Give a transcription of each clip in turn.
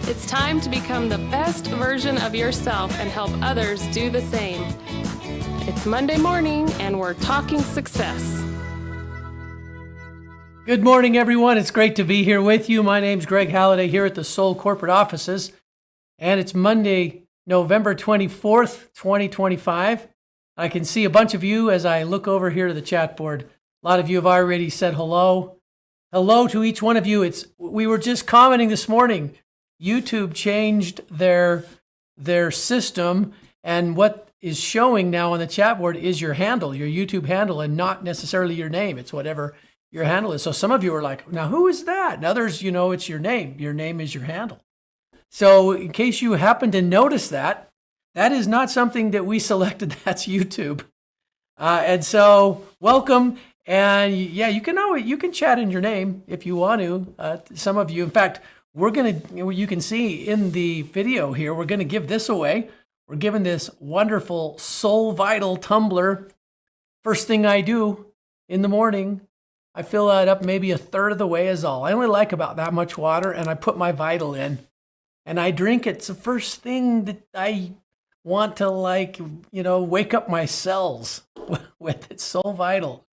It's time to become the best version of yourself and help others do the same. It's Monday morning and we're talking success. Good morning, everyone. It's great to be here with you. My name's Greg Halliday here at the Soul Corporate Offices, and it's Monday, November 24th, 2025. I can see a bunch of you as I look over here to the chat board. A lot of you have already said hello. Hello to each one of you. We were just commenting this morning. YouTube changed their system, and what is showing now on the chat board is your handle, your YouTube handle, and not necessarily your name. It's whatever your handle is. So some of you are like, now who is that? And others, it's your name. Your name is your handle. So in case you happen to notice that is not something that we selected. That's YouTube. And so welcome. And yeah, you can chat in your name if you want to. Some of you, in fact, you can see in the video here, we're going to give this away. We're giving this wonderful Soul Vital tumbler. First thing I do in the morning, I fill that up maybe a third of the way is all. I only like about that much water, and I put my Vital in and I drink it. It's the first thing that I want to wake up my cells with. It's Soul Vital.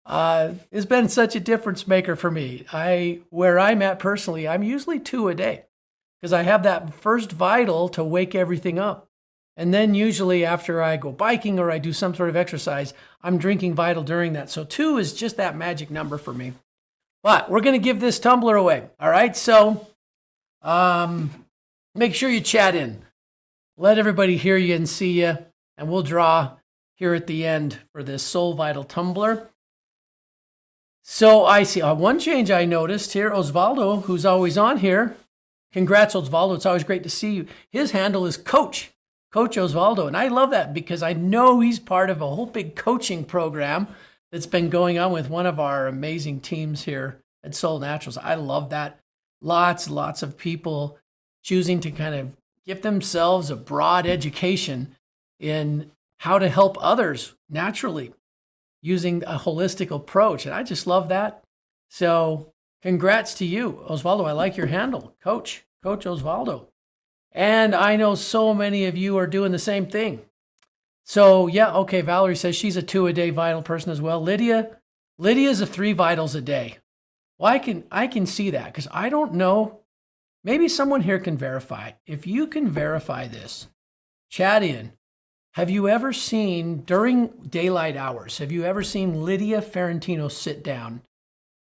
It's been such a difference maker for me. Where I'm at personally, I'm usually 2 a day because I have that first Vital to wake everything up. And then usually after I go biking or I do some sort of exercise, I'm drinking Vital during that. So 2 is just that magic number for me. But we're going to give this tumbler away. All right. So make sure you chat in. Let everybody hear you and see you. And we'll draw here at the end for this Soul Vital tumbler. So I see one change I noticed here. Osvaldo, who's always on here. Congrats, Osvaldo. It's always great to see you. His handle is Coach Osvaldo. And I love that because I know he's part of a whole big coaching program that's been going on with one of our amazing teams here at Soul Naturals. I love that. Lots of people choosing to kind of give themselves a broad education in how to help others naturally, using a holistic approach. And I just love that. So congrats to you, Osvaldo. I like your handle, Coach Osvaldo. And I know so many of you are doing the same thing. So yeah, okay, Valerie says she's a 2 a day Vital person as well. Lydia's a 3 Vitals a day. Well, I can see that because I don't know. Maybe someone here can verify. If you can verify this, chat in. Have you ever seen, during daylight hours, have you ever seen Lydia Ferrantino sit down?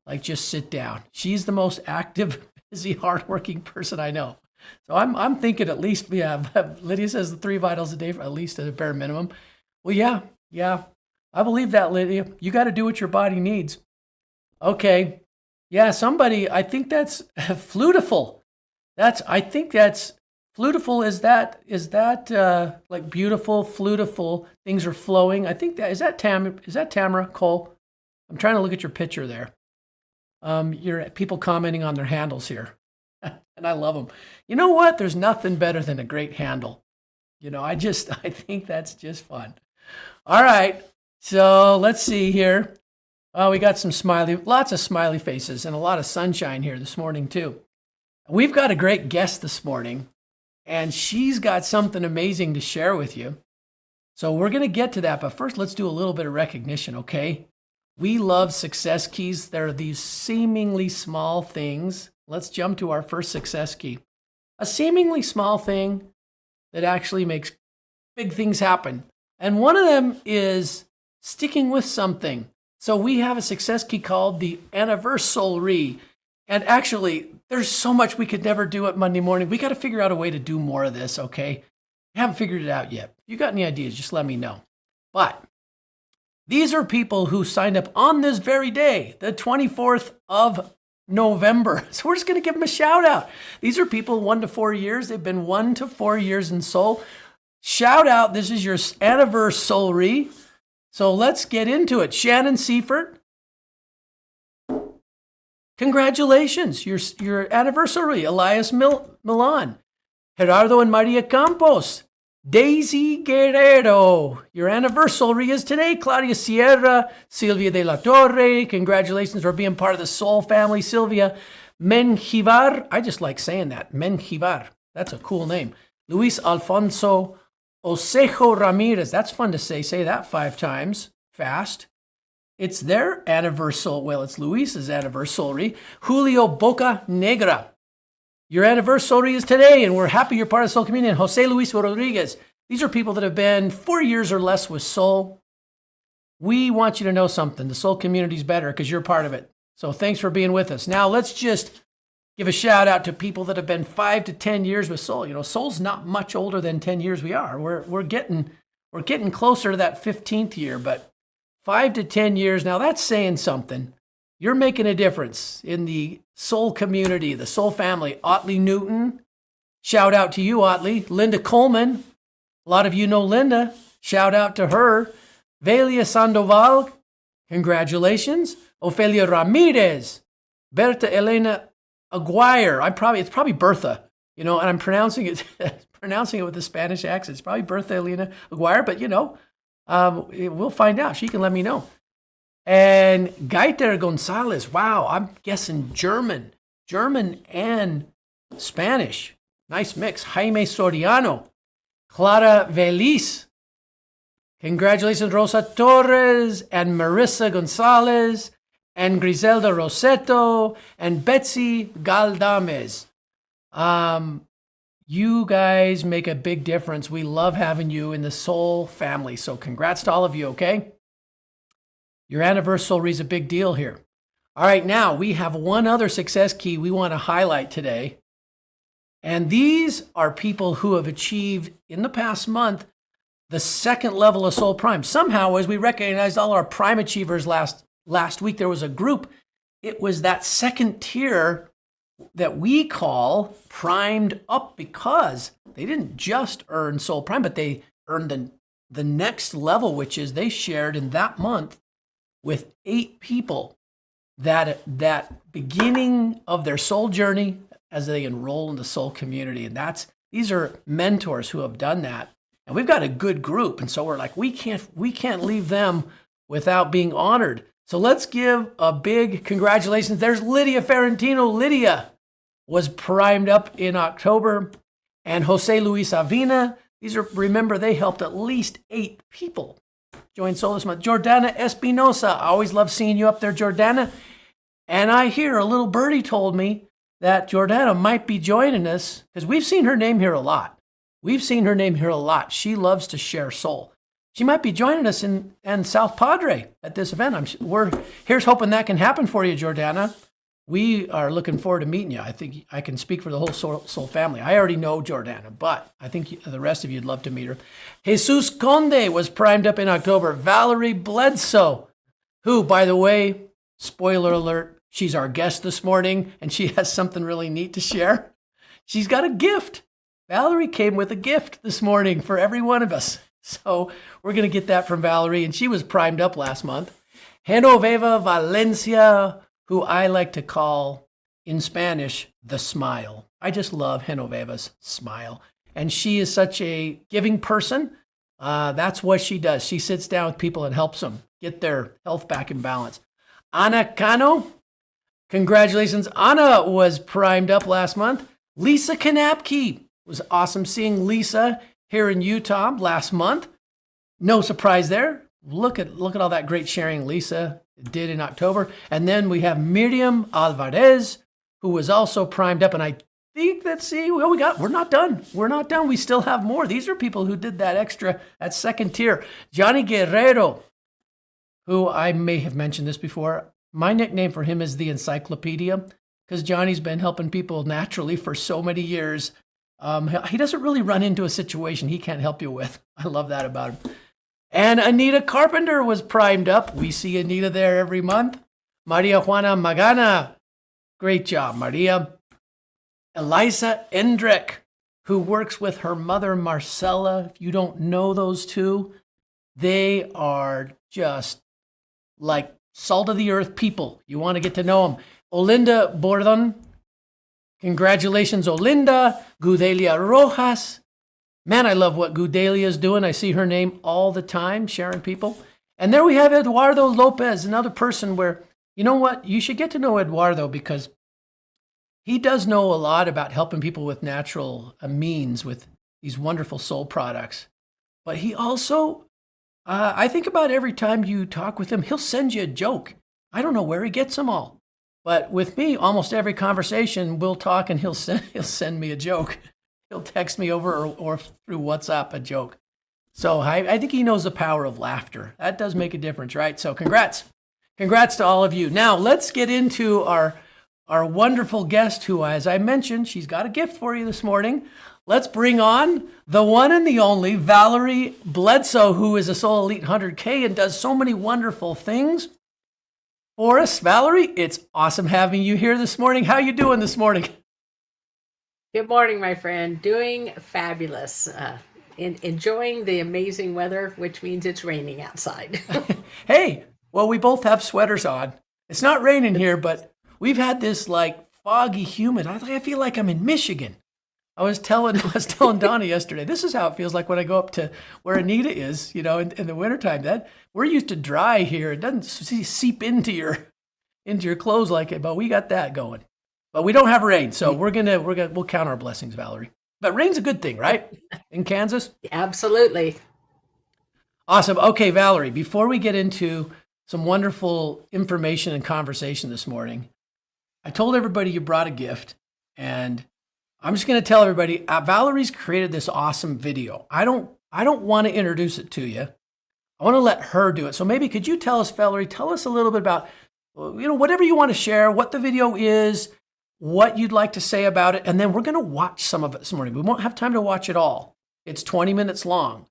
Like just sit down. She's the most active, busy, hardworking person I know. So I'm thinking at least, Lydia says the 3 Vitals a day, at least at a bare minimum. Well, yeah. I believe that, Lydia. You got to do what your body needs. Okay. Yeah, somebody, I think that's Flutiful. I think that's Flutiful. Is that like beautiful, flutiful, things are flowing? I think is that Tamara Cole? I'm trying to look at your picture there. You're people commenting on their handles here. And I love them. You know what? There's nothing better than a great handle. I think that's just fun. All right. So let's see here. We got lots of smiley faces and a lot of sunshine here this morning too. We've got a great guest this morning, and she's got something amazing to share with you. So we're going to get to that. But first, let's do a little bit of recognition, okay? We love success keys. They're these seemingly small things. Let's jump to our first success key. A seemingly small thing that actually makes big things happen. And one of them is sticking with something. So we have a success key called the anniversary. And actually, there's so much we could never do at Monday morning. We got to figure out a way to do more of this, okay? I haven't figured it out yet. If you got any ideas, just let me know. But these are people who signed up on this very day, the 24th of November. So we're just going to give them a shout out. These are people 1 to 4 years. They've been 1 to 4 years in Soul. Shout out. This is your anniversary. So let's get into it. Shannon Seifert. Congratulations. Your anniversary. Elias Milan. Gerardo and Maria Campos. Daisy Guerrero, your anniversary is today. Claudia Sierra, Silvia de la Torre, congratulations for being part of the Soul family. Silvia, Menjivar, I just like saying that. Menjivar, that's a cool name. Luis Alfonso Osejo Ramirez, that's fun to say. Say that 5 times fast. It's their anniversary. Well, it's Luis's anniversary. Julio Boca Negra. Your anniversary is today, and we're happy you're part of Soul Community. And Jose Luis Rodriguez. These are people that have been 4 years or less with Soul. We want you to know something. The Soul community is better because you're part of it. So thanks for being with us. Now let's just give a shout out to people that have been 5 to 10 years with Soul. You know, Soul's not much older than 10 years we are. We're getting closer to that 15th year, but 5 to 10 years, now that's saying something. You're making a difference in the Soul community, the Soul family. Otley Newton, shout out to you, Otley. Linda Coleman, a lot of you know Linda. Shout out to her. Velia Sandoval, congratulations. Ofelia Ramirez. Berta Elena Aguirre. It's probably Bertha, you know, and I'm pronouncing it with a Spanish accent. It's probably Bertha Elena Aguirre, but you know, we'll find out. She can let me know. And Gaiter Gonzalez. Wow, I'm guessing German and Spanish. Nice mix. Jaime Soriano. Clara Velis. Congratulations, Rosa Torres and Marissa Gonzalez and Griselda Roseto and Betsy Galdames. You guys make a big difference. We love having you in the Soul family. So congrats to all of you, okay? Your anniversary is a big deal here. All right, now we have one other success key we want to highlight today. And these are people who have achieved in the past month the second level of Soul Prime. Somehow, as we recognized all our Prime achievers last week, there was a group. It was that second tier that we call primed up because they didn't just earn Soul Prime, but they earned the next level, which is they shared in that month with 8 people that beginning of their soul journey as they enroll in the Soul community. And these are mentors who have done that. And we've got a good group. And so we're like, we can't leave them without being honored. So let's give a big congratulations. There's Lydia Ferrantino. Lydia was primed up in October. And Jose Luis Avina. Remember, they helped at least 8 people join Soul this month. Jordana Espinosa. I always love seeing you up there, Jordana. And I hear a little birdie told me that Jordana might be joining us because we've seen her name here a lot. She loves to share Soul. She might be joining us in South Padre at this event. Here's hoping that can happen for you, Jordana. We are looking forward to meeting you. I think I can speak for the whole Soul family. I already know Jordana, but I think the rest of you'd love to meet her. Jesus Conde was primed up in October. Valerie Bledsoe, who, by the way, spoiler alert, she's our guest this morning, and she has something really neat to share. She's got a gift. Valerie came with a gift this morning for every one of us. So we're going to get that from Valerie, and she was primed up last month. Genoveva Valencia, who I like to call, in Spanish, the smile. I just love Genoveva's smile. And she is such a giving person. That's what she does. She sits down with people and helps them get their health back in balance. Ana Cano, congratulations. Ana was primed up last month. Lisa Kanapke. It was awesome seeing Lisa here in Utah last month. No surprise there. Look at all that great sharing Lisa did in October. And then we have Miriam Alvarez, who was also primed up. And I think we're not done. We're not done. We still have more. These are people who did that second tier. Johnny Guerrero, who I may have mentioned this before. My nickname for him is the Encyclopedia because Johnny's been helping people naturally for so many years. He doesn't really run into a situation he can't help you with. I love that about him. And Anita Carpenter was primed up. We see Anita there every month. Maria Juana Magana. Great job, Maria. Eliza Endrick, who works with her mother, Marcella. If you don't know those two, they are just like salt of the earth people. You want to get to know them. Olinda Bordon. Congratulations, Olinda. Gudelia Rojas. Man, I love what Gudelia is doing. I see her name all the time, sharing people. And there we have Eduardo Lopez, another person where, you know what? You should get to know Eduardo because he does know a lot about helping people with natural means with these wonderful soul products. But he also, I think about every time you talk with him, he'll send you a joke. I don't know where he gets them all. But with me, almost every conversation, we'll talk and he'll send me a joke. He'll text me over or through WhatsApp a joke. So I think he knows the power of laughter. That does make a difference, right? So congrats. Congrats to all of you. Now let's get into our wonderful guest who, as I mentioned, she's got a gift for you this morning. Let's bring on the one and the only Valerie Bledsoe, who is a Soul Elite 100K and does so many wonderful things for us. Valerie, it's awesome having you here this morning. How you doing this morning? Good morning, my friend. Doing fabulous. Enjoying the amazing weather, which means it's raining outside. Hey, well, we both have sweaters on. It's not raining here, but we've had this like foggy, humid. I feel like I'm in Michigan. I was telling Donna yesterday, this is how it feels like when I go up to where Anita is, in the wintertime. That we're used to dry here. It doesn't seep into your clothes like it, but we got that going. But we don't have rain, so we'll count our blessings, Valerie. But rain's a good thing, right? In Kansas? Absolutely. Awesome. Okay, Valerie, before we get into some wonderful information and conversation this morning, I told everybody you brought a gift, and I'm just going to tell everybody, Valerie's created this awesome video. I don't want to introduce it to you. I want to let her do it. So maybe could you tell us, Valerie, tell us a little bit about, whatever you want to share, what the video is, what you'd like to say about it, and then we're going to watch some of it this morning. We won't have time to watch it all. It's 20 minutes long,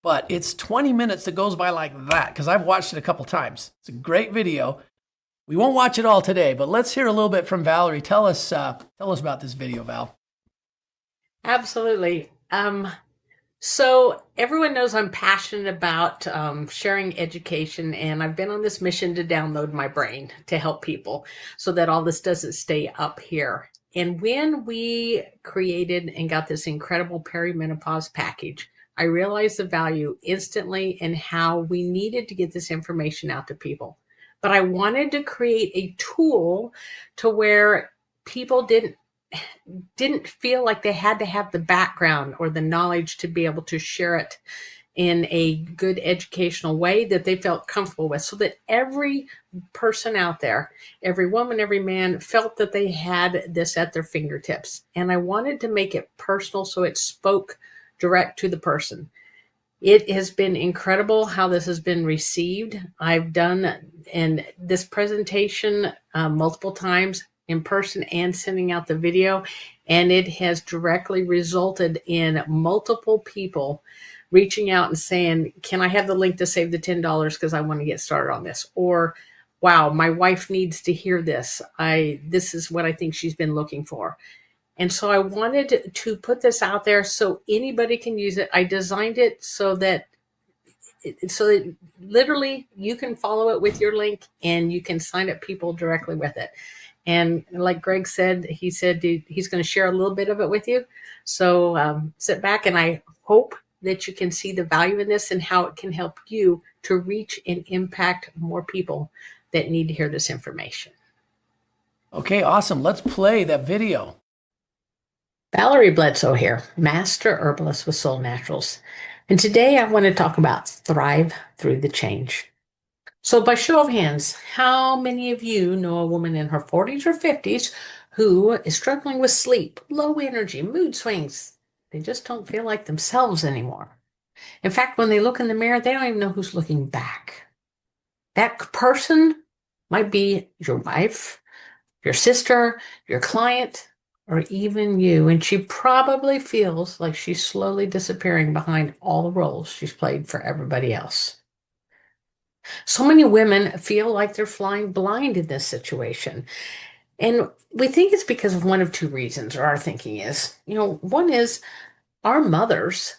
but it's 20 minutes that goes by like that because I've watched it a couple times. It's a great video. We won't watch it all today, but let's hear a little bit from Valerie. Tell us about this video, Val. Absolutely. So everyone knows I'm passionate about sharing education, and I've been on this mission to download my brain to help people so that all this doesn't stay up here. And when we created and got this incredible perimenopause package, I realized the value instantly and how we needed to get this information out to people. But I wanted to create a tool to where people didn't feel like they had to have the background or the knowledge to be able to share it in a good educational way that they felt comfortable with, so that every person out there, every woman, every man felt that they had this at their fingertips. And I wanted to make it personal so it spoke direct to the person. It has been incredible how this has been received. I've done in this presentation multiple times in person and sending out the video, and it has directly resulted in multiple people reaching out and saying, can I have the link to save the $10 because I want to get started on this? Or, wow, my wife needs to hear this. This is what I think she's been looking for. And so I wanted to put this out there so anybody can use it. I designed it so that literally you can follow it with your link and you can sign up people directly with it. And like Greg said, he's going to share a little bit of it with you. So sit back, and I hope that you can see the value in this and how it can help you to reach and impact more people that need to hear this information. Okay, awesome. Let's play that video. Valerie Bledsoe here, Master Herbalist with Soul Naturals. And today I want to talk about Thrive Through the Change. So by show of hands, how many of you know a woman in her 40s or 50s who is struggling with sleep, low energy, mood swings? They just don't feel like themselves anymore. In fact, when they look in the mirror, they don't even know who's looking back. That person might be your wife, your sister, your client, or even you. And she probably feels like she's slowly disappearing behind all the roles she's played for everybody else. So many women feel like they're flying blind in this situation. And we think it's because of one of two reasons, or our thinking is, one is our mothers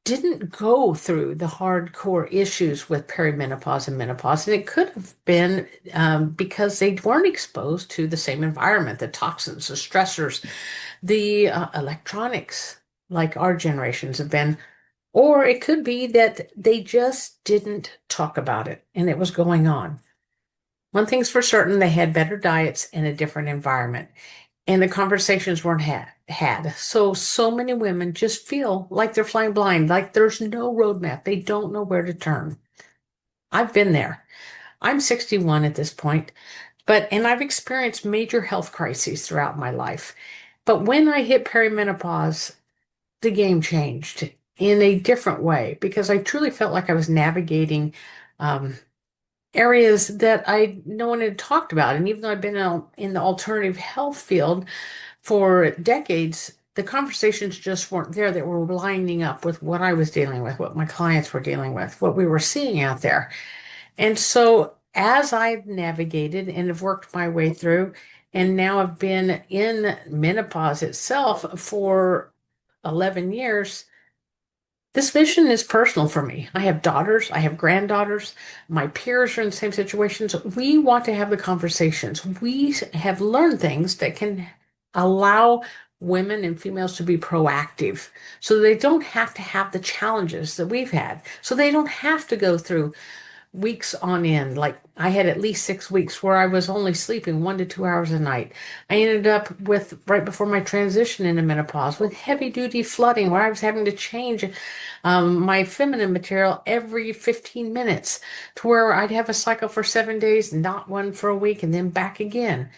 didn't go through the hardcore issues with perimenopause and menopause. And it could have been because they weren't exposed to the same environment, the toxins, the stressors, the electronics, like our generations have been. Or it could be that they just didn't talk about it and it was going on. One thing's for certain, they had better diets and a different environment. and the conversations weren't had. So many women just feel like they're flying blind, like there's no roadmap. They don't know where to turn. I've been there. I'm 61 at this point, and I've experienced major health crises throughout my life. But when I hit perimenopause, the game changed in a different way because I truly felt like I was navigating um, areas that no one had talked about. And even though I've been in the alternative health field for decades, the conversations just weren't there that were lining up with what I was dealing with, what my clients were dealing with, what we were seeing out there. And so as I've navigated and have worked my way through, and now I've been in menopause itself for 11 years, this vision is personal for me. I have daughters, I have granddaughters, my peers are in the same situations. We want to have the conversations. We have learned things that can allow women and females to be proactive so they don't have to have the challenges that we've had. So they don't have to go through weeks on end. Like I had at least 6 weeks where I was only sleeping 1 to 2 hours a night. I ended up with, right before my transition into menopause, with heavy duty flooding where I was having to change my feminine material every 15 minutes to where I'd have a cycle for 7 days, not one for a week, and then back again.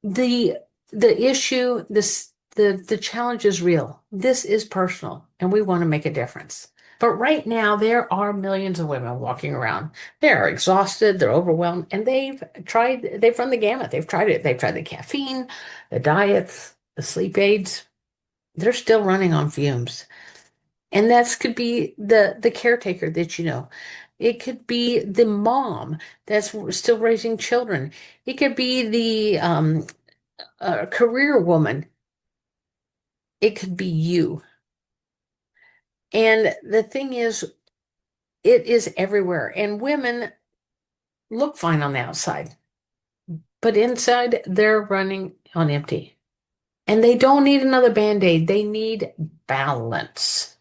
The issue, the challenge is real. This is personal, and we want to make a difference. But right now, there are millions of women walking around. They're exhausted, they're overwhelmed, and they've run the gamut. They've tried it. They've tried the caffeine, the diets, the sleep aids. They're still running on fumes. And that could be the caretaker that you know. It could be the mom that's still raising children. It could be the career woman. It could be you. And the thing is, it is everywhere. And women look fine on the outside, but inside they're running on empty. And they don't need another band-aid. They need balance.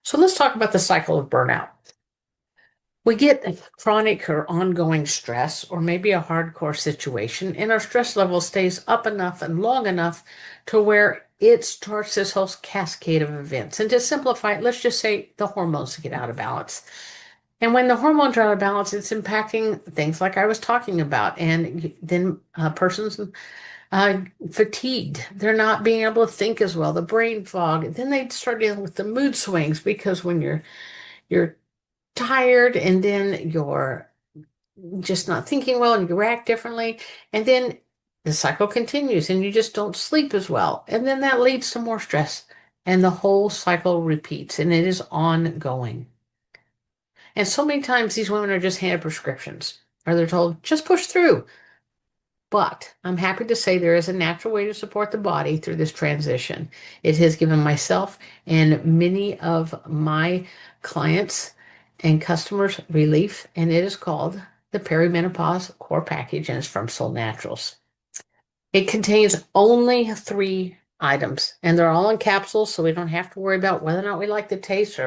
So let's talk about the cycle of burnout. We get chronic or ongoing stress, or maybe a hardcore situation, and our stress level stays up enough and long enough to where it starts this whole cascade of events. And to simplify it, let's just say the hormones get out of balance. And when the hormones are out of balance, it's impacting things like I was talking about. And then a person's fatigued. They're not being able to think as well, the brain fog. Then they start dealing with the mood swings because when you're tired and then you're just not thinking well and you react differently, and then the cycle continues and you just don't sleep as well, and then that leads to more stress, and the whole cycle repeats, and it is ongoing. And so many times these women are just handed prescriptions, or they're told just push through. But I'm happy to say there is a natural way to support the body through this transition. It has given myself and many of my clients and customers relief, and it is called the Perimenopause Core Package, and it's from Soul Naturals. It contains only 3 items, and they're all in capsules, so we don't have to worry about whether or not we like the taste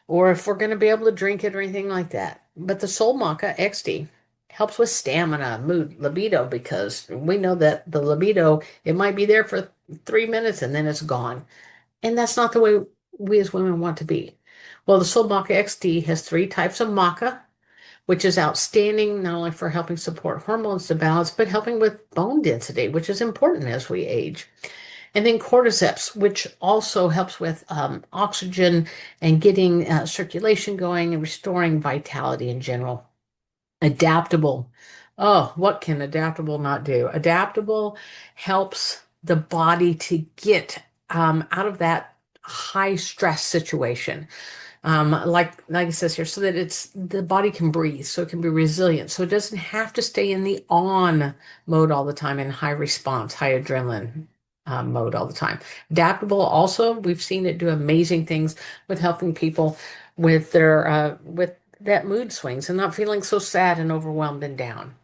or if we're going to be able to drink it or anything like that. But the Soul Maca XD helps with stamina, mood, libido, because we know that the libido, it might be there for 3 minutes and then it's gone. And that's not the way we as women want to be. Well, the Soul Maca XD has 3 types of maca, which is outstanding not only for helping support hormones to balance, but helping with bone density, which is important as we age. And then cordyceps, which also helps with oxygen and getting circulation going and restoring vitality in general. Adaptable. Oh, what can adaptable not do? Adaptable helps the body to get out of that high stress situation. Like it says here, so that the body can breathe, so it can be resilient, so it doesn't have to stay in the on mode all the time, in high response, high adrenaline mode all the time. Adaptable also, we've seen it do amazing things with helping people with their with that mood swings and not feeling so sad and overwhelmed and down.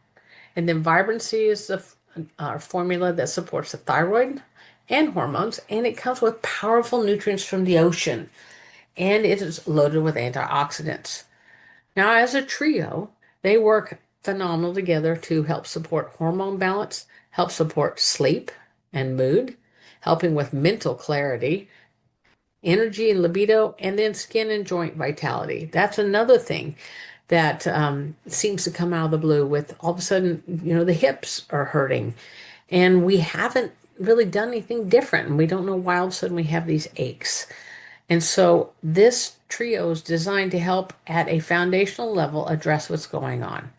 And then vibrancy is the formula that supports the thyroid and hormones, and it comes with powerful nutrients from the ocean, and it is loaded with antioxidants. Now, as a trio, they work phenomenal together to help support hormone balance, help support sleep, and mood, helping with mental clarity, energy and libido, and then skin and joint vitality. That's another thing that seems to come out of the blue with all of a sudden, the hips are hurting and we haven't really done anything different. And we don't know why all of a sudden we have these aches. And so this trio is designed to help at a foundational level address what's going on.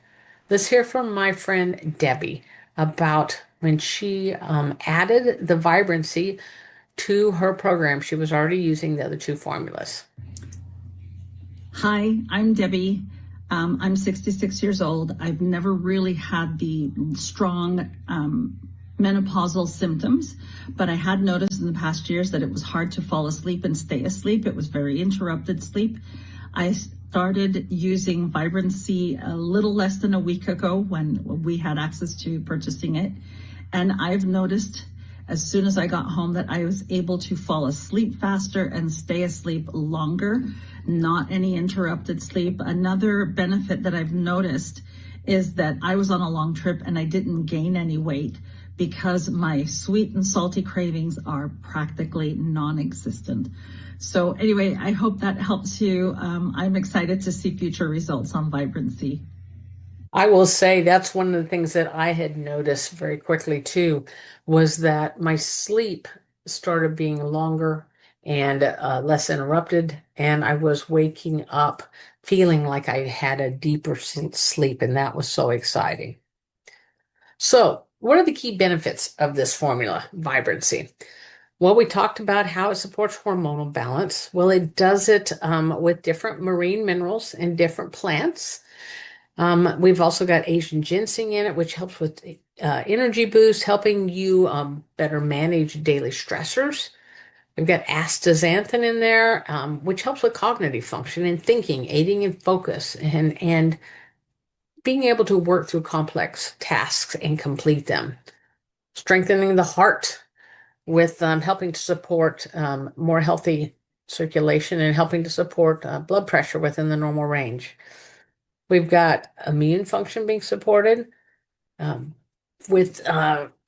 Let's hear from my friend Debbie about when she added the vibrancy to her program. She was already using the other two formulas. Hi, I'm Debbie. I'm 66 years old. I've never really had the strong menopausal symptoms, but I had noticed in the past years that it was hard to fall asleep and stay asleep. It was very interrupted sleep. I started using Vibrancy a little less than a week ago when we had access to purchasing it. And I've noticed as soon as I got home that I was able to fall asleep faster and stay asleep longer, not any interrupted sleep. Another benefit that I've noticed is that I was on a long trip and I didn't gain any weight because my sweet and salty cravings are practically non-existent. So anyway, I hope that helps you. I'm excited to see future results on Vibrancy. I will say that's one of the things that I had noticed very quickly too, was that my sleep started being longer and less interrupted, and I was waking up feeling like I had a deeper sleep, and that was so exciting. So, what are the key benefits of this formula, Vibrancy? Well, we talked about how it supports hormonal balance. Well, it does it with different marine minerals and different plants. We've also got Asian ginseng in it, which helps with energy boost, helping you better manage daily stressors. We've got astaxanthin in there, which helps with cognitive function and thinking, aiding in focus, and being able to work through complex tasks and complete them. Strengthening the heart with helping to support more healthy circulation and helping to support blood pressure within the normal range. We've got immune function being supported with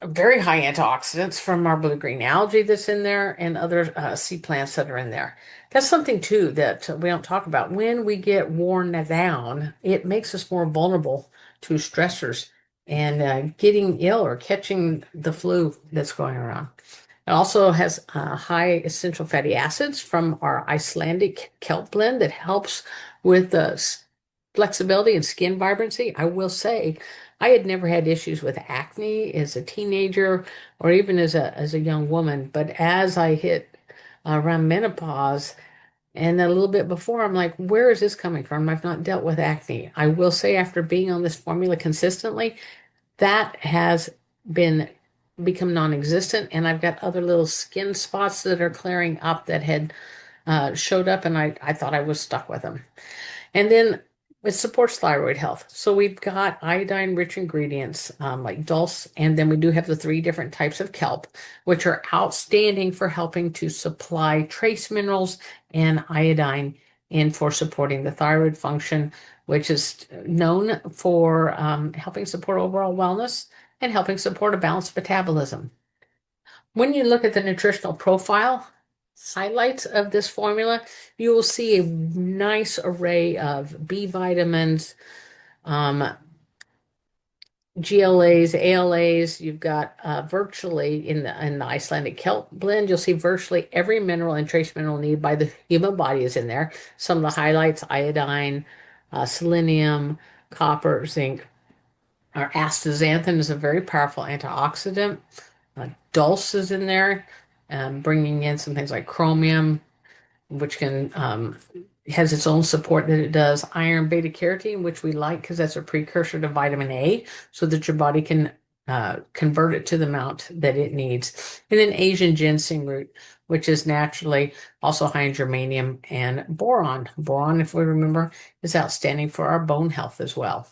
very high antioxidants from our blue-green algae that's in there and other sea plants that are in there. That's something too that we don't talk about. When we get worn down, it makes us more vulnerable to stressors and getting ill or catching the flu that's going around. It also has high essential fatty acids from our Icelandic kelp blend that helps with the flexibility and skin vibrancy. I will say I had never had issues with acne as a teenager or even as a young woman, but as I hit around menopause and a little bit before, I'm like, where is this coming from? I've not dealt with acne. I will say after being on this formula consistently, that has become non-existent, and I've got other little skin spots that are clearing up that had showed up, and I thought I was stuck with them. And then it supports thyroid health. So we've got iodine-rich ingredients like dulse, and then we do have the 3 different types of kelp, which are outstanding for helping to supply trace minerals and iodine and for supporting the thyroid function, which is known for helping support overall wellness and helping support a balanced metabolism. When you look at the nutritional profile highlights of this formula, you will see a nice array of B vitamins, GLAs, ALAs. You've got virtually in the Icelandic kelp blend, you'll see virtually every mineral and trace mineral needed by the human body is in there. Some of the highlights: iodine, selenium, copper, zinc. Our astaxanthin is a very powerful antioxidant. Dulse is in there, bringing in some things like chromium, which can has its own support that it does. Iron beta carotene, which we like because that's a precursor to vitamin A, so that your body can convert it to the amount that it needs. And then Asian ginseng root, which is naturally also high in germanium and boron. Boron, if we remember, is outstanding for our bone health as well.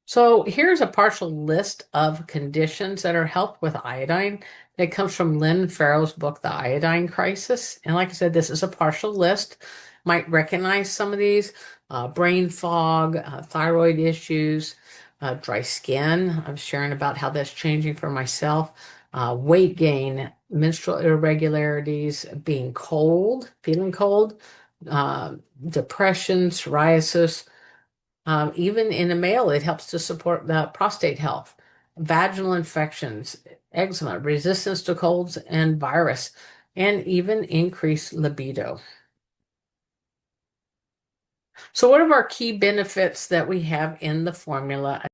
So here's a partial list of conditions that are helped with iodine. It comes from Lynn Farrow's book, The Iodine Crisis. And like I said, this is a partial list. Might recognize some of these: brain fog, thyroid issues, dry skin. I'm sharing about how that's changing for myself. weight gain, menstrual irregularities, being cold, feeling cold, depression, psoriasis. Even in a male, it helps to support the prostate health, vaginal infections, eczema, resistance to colds and virus, and even increased libido. So what are our key benefits that we have in the formula?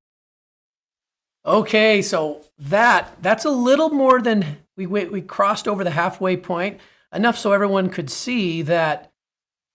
Okay, so that's a little more than we crossed over the halfway point, enough so everyone could see that.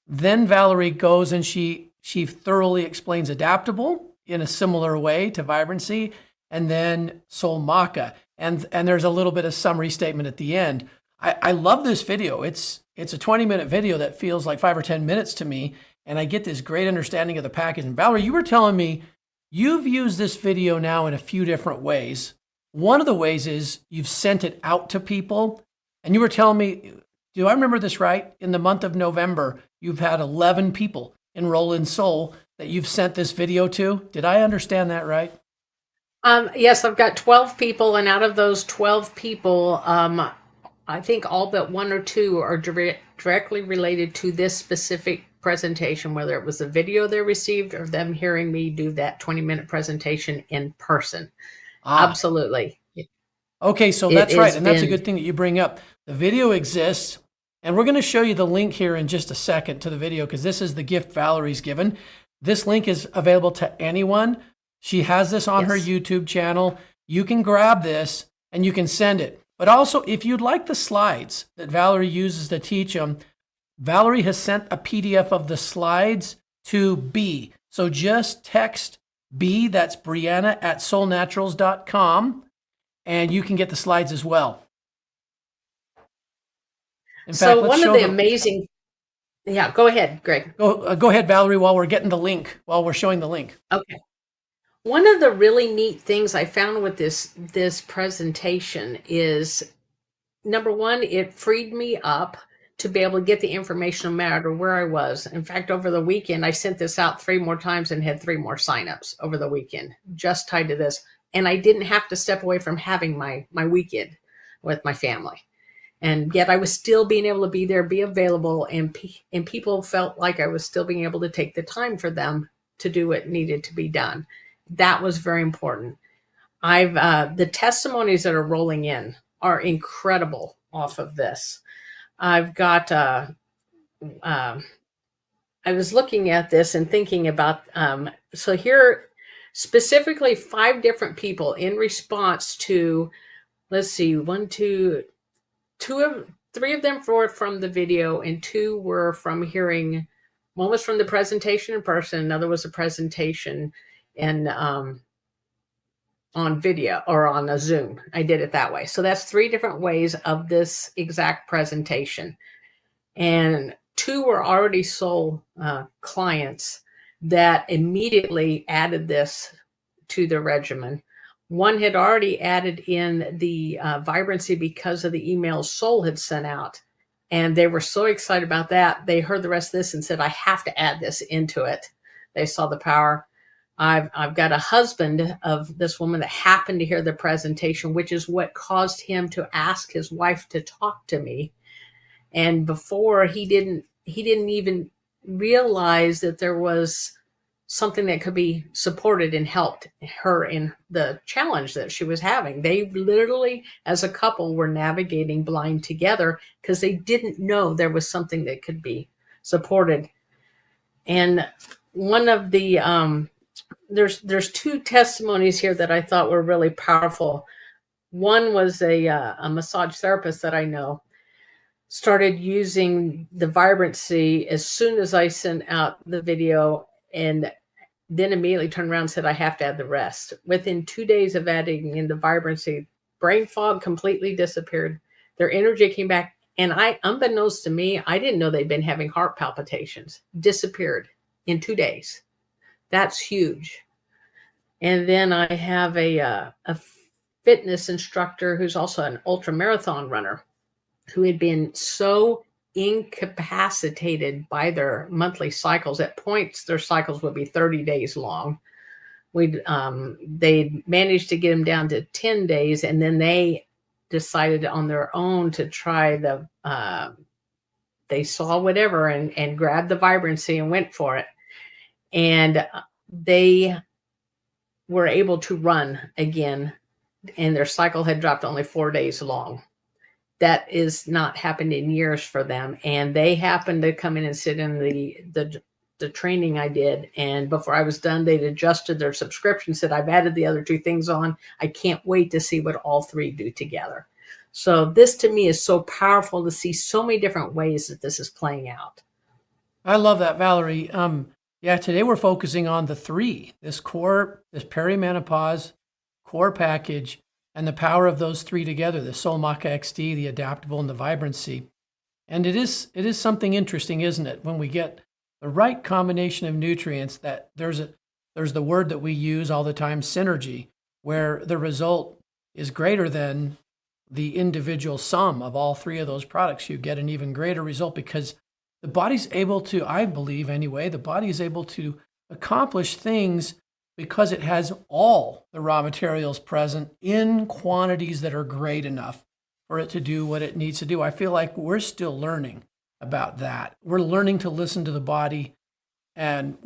Then Valerie goes and she thoroughly explains adaptable in a similar way to vibrancy, and then Soul Maca. And there's a little bit of summary statement at the end. I love this video. It's a 20-minute video that feels like 5 or 10 minutes to me, and I get this great understanding of the package. And Valerie, you were telling me you've used this video now in a few different ways. One of the ways is you've sent it out to people, and you were telling me, do I remember this right? In the month of November, you've had 11 people enroll in Soul that you've sent this video to. Did I understand that right? Yes, I've got 12 people, and out of those 12 people, I think all but 1 or 2 are directly related to this specific presentation, whether it was a video they received or them hearing me do that 20-minute presentation in person. Absolutely. Okay, so that's right. And that's a good thing that you bring up. The video exists, and we're going to show you the link here in just a second to the video, because this is the gift Valerie's given. This link is available to anyone. She has this on her YouTube channel. You can grab this and you can send it. But also, if you'd like the slides that Valerie uses to teach them, Valerie has sent a PDF of the slides to B. So just text B, that's Brianna at soulnaturals.com, and you can get the slides as well. In fact, one of the amazing, yeah, go ahead, Greg. Go ahead, Valerie, while we're showing the link. Okay. One of the really neat things I found with this presentation is, number one, it freed me up to be able to get the information no matter where I was. In fact, over the weekend, I sent this out 3 more times and had 3 more signups over the weekend, just tied to this. And I didn't have to step away from having my weekend with my family. And yet I was still being able to be there, be available, and people felt like I was still being able to take the time for them to do what needed to be done. That was very important. The testimonies that are rolling in are incredible off of this. I've got, I was looking at this and thinking about, so here specifically 5 different people in response to, let's see, 3 of them were from the video and 2 were from hearing. One was from the presentation in person, another was a presentation and on video or on a Zoom. I did it that way. So that's 3 different ways of this exact presentation. And 2 were already Soul clients that immediately added this to their regimen. 1 had already added in the vibrancy because of the emails Soul had sent out. And they were so excited about that. They heard the rest of this and said, I have to add this into it. They saw the power. I've got a husband of this woman that happened to hear the presentation, which is what caused him to ask his wife to talk to me. And before, he didn't even realize that there was something that could be supported and helped her in the challenge that she was having. They literally, as a couple, were navigating blind together because they didn't know there was something that could be supported. And one of the there's 2 testimonies here that I thought were really powerful. One was a massage therapist that I know started using the vibrancy as soon as I sent out the video, and then immediately turned around and said, I have to add the rest. Within 2 days of adding in the vibrancy, brain fog completely disappeared. Their energy came back. And unbeknownst to me, I didn't know they'd been having heart palpitations. Disappeared in 2 days. That's huge. And then I have a fitness instructor who's also an ultra marathon runner who had been so incapacitated by their monthly cycles. At points, their cycles would be 30 days long. They managed to get them down to 10 days, and then they decided on their own to try they saw whatever and grabbed the vibrancy and went for it. And they were able to run again, and their cycle had dropped only 4 days long. That is not happened in years for them. And they happened to come in and sit in the training I did. And before I was done, they'd adjusted their subscription, said, I've added the other 2 things on. I can't wait to see what all 3 do together. So this to me is so powerful to see so many different ways that this is playing out. I love that, Valerie. Yeah, today we're focusing on the 3, this perimenopause core package, and the power of those 3 together, the Soul Maca XD, the adaptable, and the vibrancy. And it is something interesting, isn't it? When we get the right combination of nutrients, that there's the word that we use all the time, synergy, where the result is greater than the individual sum of all 3 of those products. You get an even greater result because the body's able to, I believe anyway, the body is able to accomplish things because it has all the raw materials present in quantities that are great enough for it to do what it needs to do. I feel like we're still learning about that. We're learning to listen to the body, and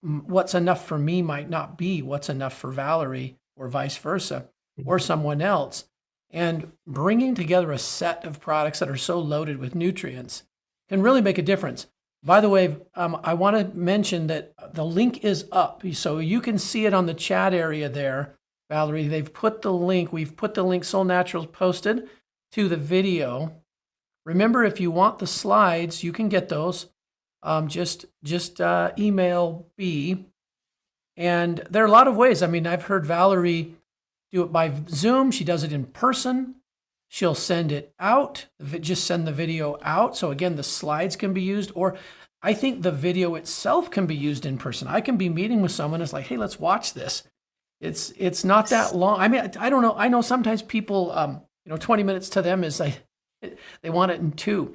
what's enough for me might not be what's enough for Valerie, or vice versa, or someone else. And bringing together a set of products that are so loaded with nutrients can really make a difference. By the way, I want to mention that the link is up, so you can see it on the chat area there, Valerie. We've put the link, Soul Naturals posted to the video. Remember, if you want the slides, you can get those. Just email B. And there are a lot of ways. I mean, I've heard Valerie do it by Zoom. She does it in person. She'll send it out, just send the video out. So again, the slides can be used, or I think the video itself can be used in person. I can be meeting with someone. It's like, hey, let's watch this. It's not that long. I mean, I don't know. I know sometimes people, 20 minutes to them is like, they want it in 2.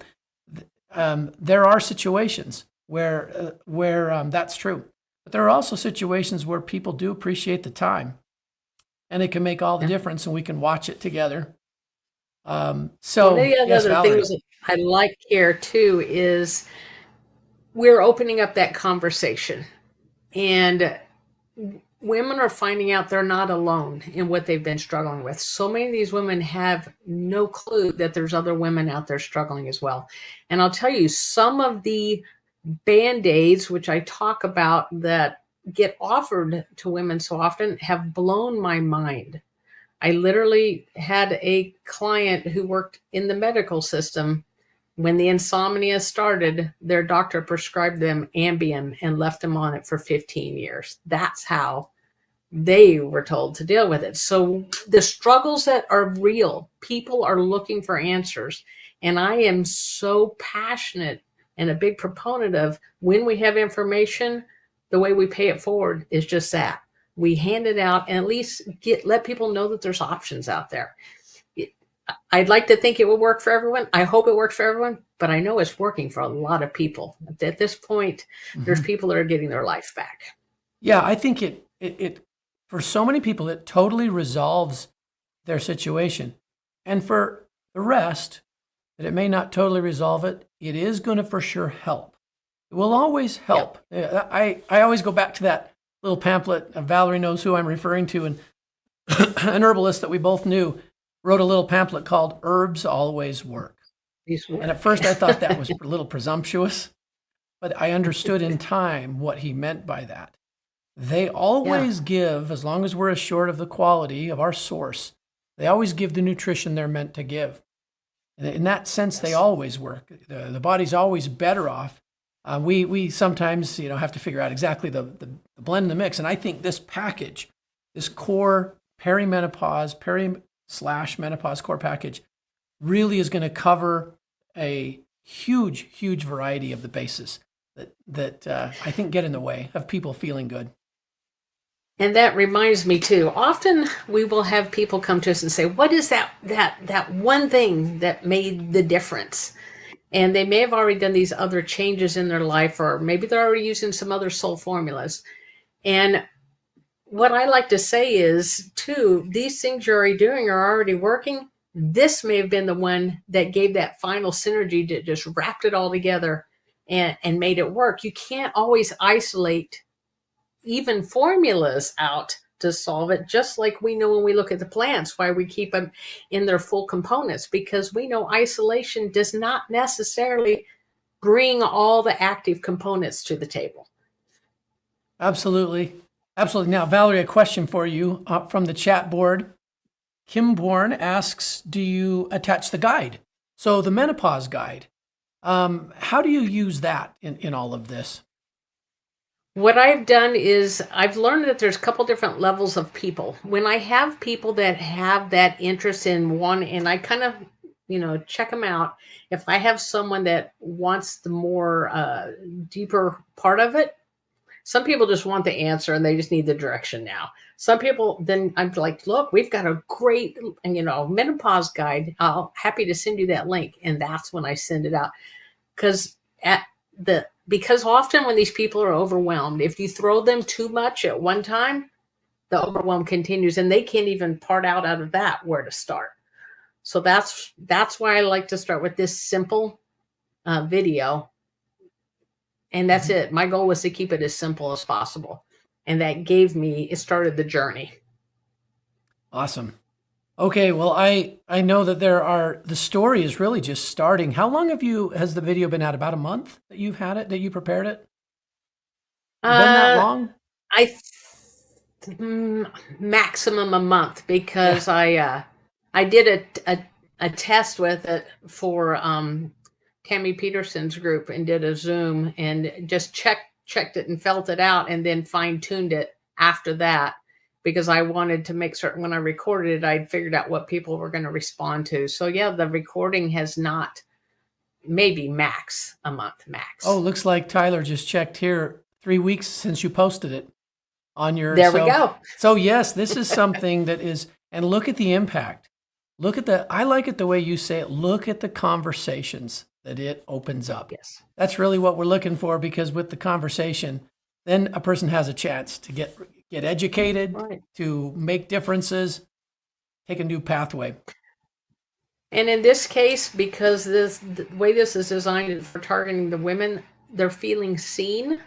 There are situations where that's true, but there are also situations where people do appreciate the time, and it can make all the difference, and we can watch it together. So one of the yes, other Valerie. things that I like here too is we're opening up that conversation, and women are finding out they're not alone in what they've been struggling with. So many of these women have no clue that there's other women out there struggling as well. And I'll tell you, some of the Band-Aids, which I talk about, that get offered to women so often, have blown my mind. I literally had a client who worked in the medical system. When the insomnia started, their doctor prescribed them Ambien and left them on it for 15 years. That's how they were told to deal with it. So the struggles that are real, people are looking for answers. And I am so passionate and a big proponent of, when we have information, the way we pay it forward is just that. We hand it out and at least let people know that there's options out there. I'd like to think it will work for everyone. I hope it works for everyone, but I know it's working for a lot of people. At this point, there's people that are getting their life back. Yeah, I think it for so many people, it totally resolves their situation. And for the rest, that it may not totally resolve it, it is going to for sure help. It will always help. Yep. I always go back to that little pamphlet. Valerie knows who I'm referring to, and an herbalist that we both knew wrote a little pamphlet called Herbs Always Work. And at first I thought that was a little presumptuous, but I understood in time what he meant by that. They always give, as long as we're assured of the quality of our source, they always give the nutrition they're meant to give. In that sense, they always work. The body's always better off. We sometimes, have to figure out exactly the blend and the mix. And I think this package, this core peri/menopause core package, really is going to cover a huge variety of the bases that I think get in the way of people feeling good. And that reminds me too, often we will have people come to us and say, what is that one thing that made the difference? And they may have already done these other changes in their life, or maybe they're already using some other soul formulas. And what I like to say is, too, these things you're already doing are already working. this may have been the one that gave that final synergy that just wrapped it all together and made it work. You can't always isolate even formulas out to solve it, just like we know when we look at the plants, why we keep them in their full components, because we know isolation does not necessarily bring all the active components to the table. Absolutely. Absolutely. Now, Valerie, a question for you from the chat board. Kim Bourne asks, do you attach the guide? So the menopause guide, how do you use that in all of this? What I've done is I've learned that there's a couple different levels of people. When I have people that have that interest in one, and I kind of, check them out. If I have someone that wants the more deeper part of it, some people just want the answer and they just need the direction now. Some people, then I'm like, look, we've got a great, menopause guide. I'll happy to send you that link. And that's when I send it out. Because often when these people are overwhelmed, if you throw them too much at one time, the overwhelm continues and they can't even part out of that where to start. So that's why I like to start with this simple video. And that's it. My goal was to keep it as simple as possible. And that it started the journey. Awesome. Okay. Well, I know that the story is really just starting. How long has the video been out? About a month that you've had it, that you prepared it? Been that long? Maximum a month, because I did a test with it for Tammy Peterson's group and did a Zoom and just checked it and felt it out and then fine-tuned it after that, because I wanted to make certain when I recorded it, I'd figured out what people were going to respond to. So yeah, the recording has not, maybe a month max. Oh, looks like Tyler just checked here, 3 weeks since you posted it on your. There we go. So yes, this is something that is, and look at the impact. I like it the way you say it. Look at the conversations that it opens up. Yes. That's really what we're looking for, because with the conversation, then a person has a chance to get educated, Right, to make differences, take a new pathway. and in this case, because the way this is designed for targeting the women, they're feeling seen.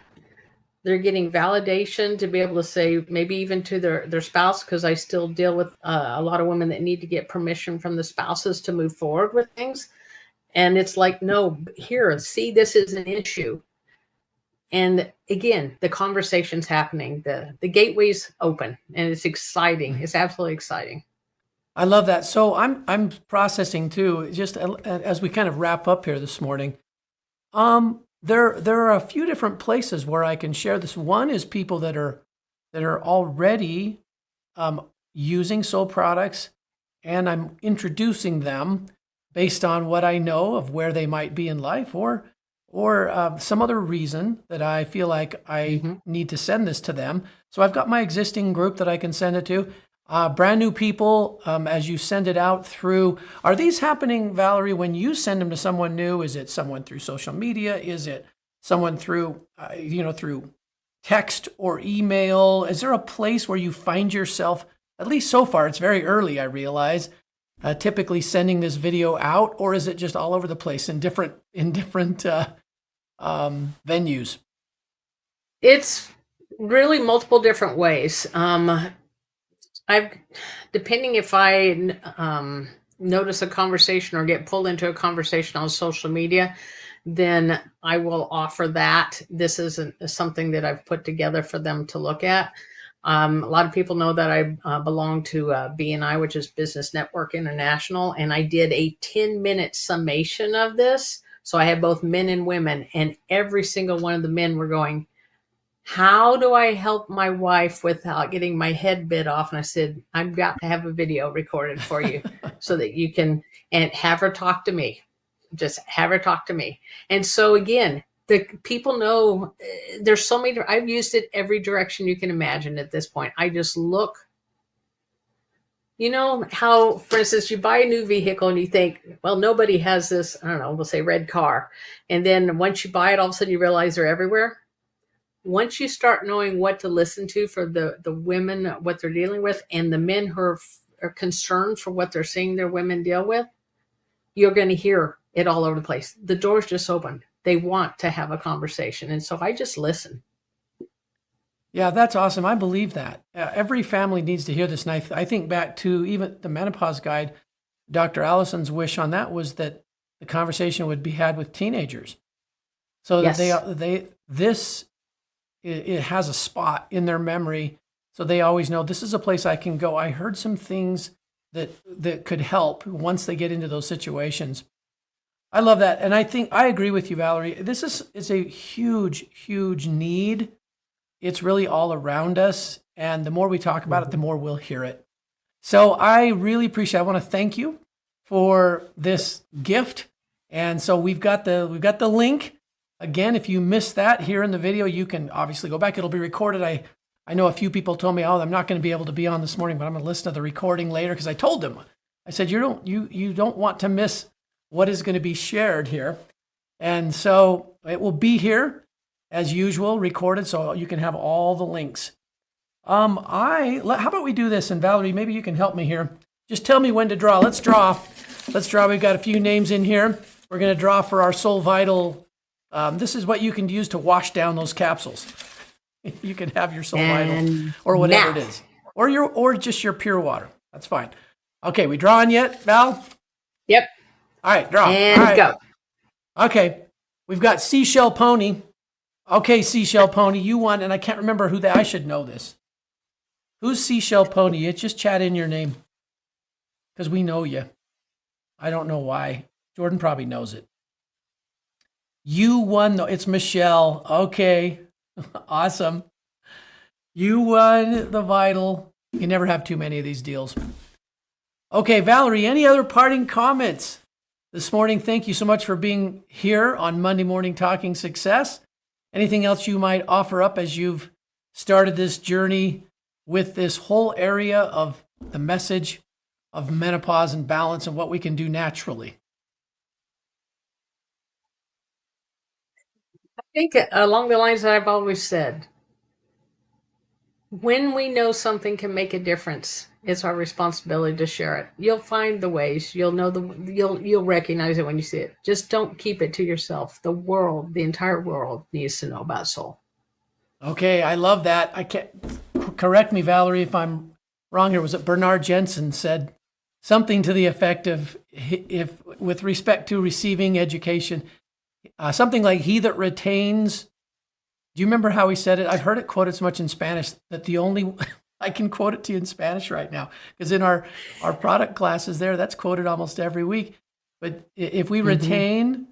They're getting validation to be able to say, maybe even to their spouse, because I still deal with a lot of women that need to get permission from the spouses to move forward with things. And it's like, no, here, see, this is an issue. And again, the conversation's happening. The gateway's open, and it's exciting. It's absolutely exciting. I love that. So I'm processing too, just as we kind of wrap up here this morning. There are a few different places where I can share this. One is people that are already using Soul products, and I'm introducing them based on what I know of where they might be in life, or some other reason that I feel like I need to send this to them. So I've got my existing group that I can send it to. Brand new people, as you send it out through, are these happening, Valerie, when you send them to someone new? Is it someone through social media? Is it someone through, through text or email? Is there a place where you find yourself, at least so far, it's very early, I realize, typically sending this video out, or is it just all over the place in different venues? It's really multiple different ways. Depending if I notice a conversation or get pulled into a conversation on social media, then I will offer that. This is something that I've put together for them to look at. A lot of people know that I belong to BNI, which is Business Network International, and I did a 10-minute summation of this. So I had both men and women, and every single one of the men were going, how do I help my wife without getting my head bit off? And I said, I've got to have a video recorded for you so that you can, and have her talk to me. Just have her talk to me. And so again, the people know there's so many, I've used it every direction you can imagine at this point. I just look, how, for instance, you buy a new vehicle and you think, well, nobody has this, I don't know, we'll say red car. And then once you buy it, all of a sudden you realize they're everywhere. Once you start knowing what to listen to for the women, what they're dealing with, and the men who are concerned for what they're seeing their women deal with, you're going to hear it all over the place. The door's just open. They want to have a conversation. And so I just listen. Yeah, that's awesome. I believe that. Every family needs to hear this. And I think back to even the menopause guide, Dr. Allison's wish on that was that the conversation would be had with teenagers. So that it has a spot in their memory. So they always know this is a place I can go. I heard some things that could help once they get into those situations. I love that. And I think I agree with you, Valerie. This is a huge, huge need. It's really all around us. And the more we talk about it, the more we'll hear it. So I really appreciate it. I want to thank you for this gift. And so we've got the link. Again, if you missed that here in the video, you can obviously go back. It'll be recorded. I know a few people told me, I'm not going to be able to be on this morning, but I'm going to listen to the recording later, because I told them, I said, you don't want to miss what is going to be shared here. And so it will be here as usual, recorded, so you can have all the links. How about we do this? And Valerie, maybe you can help me here. Just tell me when to draw. Let's draw. We've got a few names in here. We're going to draw for our Soul Vital. This is what you can use to wash down those capsules. You can have your Soul Vital or whatever it is, or just your pure water. That's fine. Okay, we drawing yet, Val? Yep. All right, draw. And all right. go. Okay, we've got Seashell Pony. Okay, Seashell Pony, you won, and I can't remember who I should know this. Who's Seashell Pony? It's just chat in your name, because we know you. I don't know why. Jordan probably knows it. You won, though. It's Michelle. Okay, awesome. You won the Vital. You can never have too many of these deals. Okay, Valerie, any other parting comments this morning? Thank you so much for being here on Monday Morning Talking Success. Anything else you might offer up as you've started this journey with this whole area of the message of menopause and balance and what we can do naturally? I think along the lines that I've always said, when we know something can make a difference, it's our responsibility to share it. You'll find the ways. You'll know you'll recognize it when you see it. Just don't keep it to yourself. The world, the entire world, needs to know about soul. Okay, I love that. I can't correct me, Valerie, if I'm wrong here. Was it Bernard Jensen said something to the effect of, if with respect to receiving education, something like, he that retains. Do you remember how he said it? I've heard it quoted so much in Spanish that I can quote it to you in Spanish right now, because in our product classes there, that's quoted almost every week. But if we retain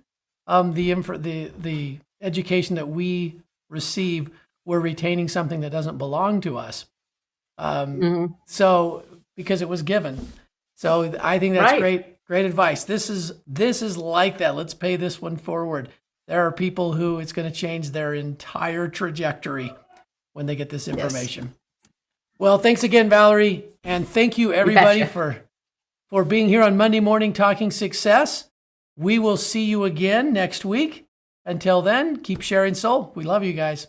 the education that we receive, we're retaining something that doesn't belong to us. So because it was given. So I think that's great advice. This is like that. Let's pay this one forward. There are people who it's going to change their entire trajectory when they get this information. Yes. Well, thanks again, Valerie. And thank you, everybody, for being here on Monday Morning Talking Success. We will see you again next week. Until then, keep sharing soul. We love you guys.